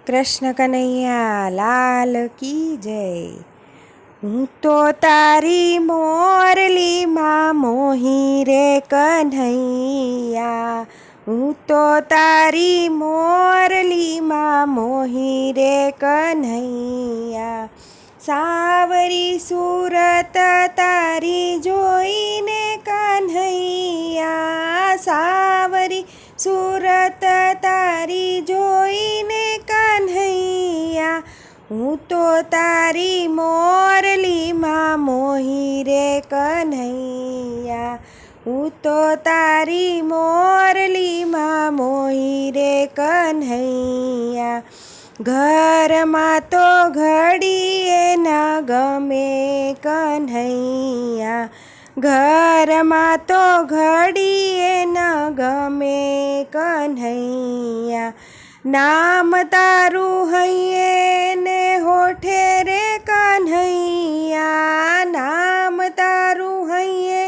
કૃષ્ણ કનૈયા લાલ કી જય। હું તો તારી મોરલીમાં મોહી રે કન્હૈયા, હું તો તારી મોરલીમાં મોહી રે કન્હૈયા। સાવરી સુરત તારી જોઈને કન્હૈયા, સાવરી સુરત તારી જોઈને કન્હૈયા। હું તો તારી મોરલીમાં મોહી રે કન્હૈયા, હું તો તારી મોરલીમાં મોહી રે કન્હૈયા। ઘરમાં તો ઘડીએ ન ગમે કન્હૈયા, ઘરમાં તો ઘડીએ ન ગમે કન્હૈયા। નામ તારું હૈયે ને હોઠે રે કન્હૈયા, નામ તારું હૈયે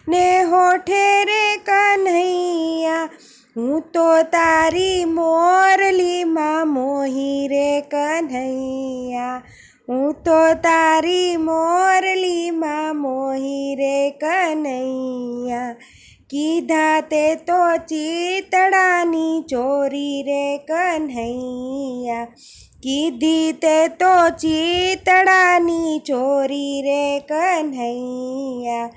ને હોઠે રે કન્હૈયા। હું તો તારી મોરલીમાં મોહી રે કન્હૈયા, હું તો તારી મોરલીમાં મોહી રે કન્હૈયા। કીધા તે તો ચિતડાની ચોરી રે કન્હૈયા, કીધી તે તો ચિતડાની ચોરી રે કન્હૈયા।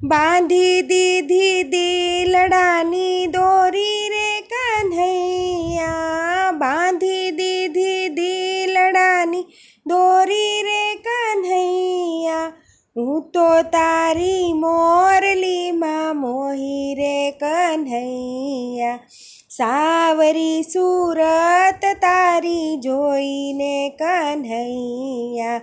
બાંધી દીધી દિલડાની દોરી રે કન્હૈયા, બાંધી દીધી દિલડાની દોરી રે કન્હૈયા। હું તો તારી મોરલીમાં મોહી રે કન્હૈયા, સાવરી સુરત તારી જોઈને કન્હૈયા,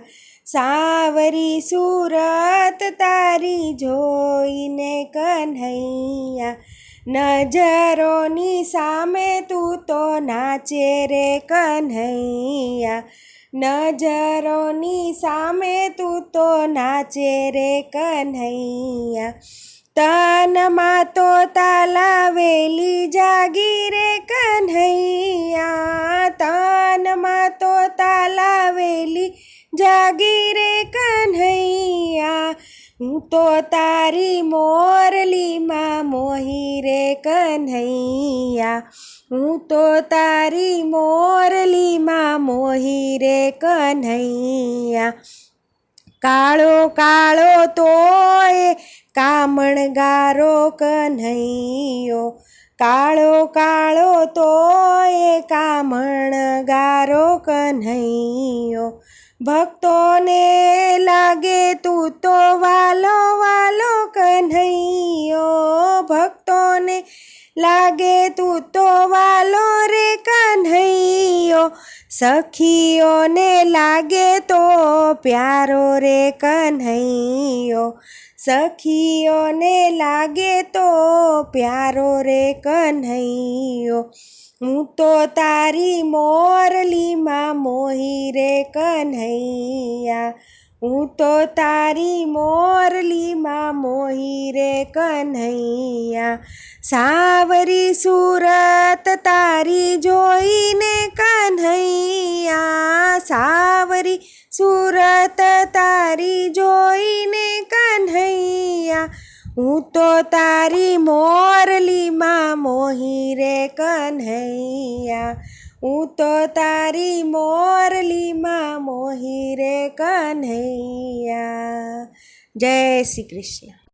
સાવરી સુરત તારી જોઈને કન્હૈયા। નજરોની સામે તું તો નાચે રે કન્હૈયા, નજરોની સામે તું તો નાચે રે કન્હૈયા। તનમાં તો તાલાવેલી જાગી રે કન્હૈયા, તનમાં તો તાલાવેલી જાગી રે કન્હૈયા। હું તો તારી મોરલીમાં મોહી રે કન્હૈયા, હું તો તારી મોરલીમાં મોહી રે કન્હૈયા। કાળો કાળો તોય કામણગારો કન્હૈયો, કાળો કાળો તોય કામણગારો કન્હૈયો। ભક્તોને લાગે તું તો વાલો વાલો કન્હૈયો, ભક્તોને લાગે તું તો વાલો રે કન્હૈયો। સખીઓને લાગે તો પ્યારો રે કન્હૈયો, સખીઓને લાગે તો પ્યારો રે કન્હૈયો। હું તો તારી મોરલીમાં મોહી રે કન્હૈયા, હું તો તારી મોરલીમાં મોહી રે કન્હૈયા। સાવરી સુરત તારી જોઈને કન્હૈયા, સાવરી સુરત તારી જોઈને કન્હૈયા। હું તો તારી મોરલીમાં મોહી રે કન્હૈયા, હું તો તારી મોરલીમાં મોહી રે કન્હૈયા। જય શ્રી કૃષ્ણ।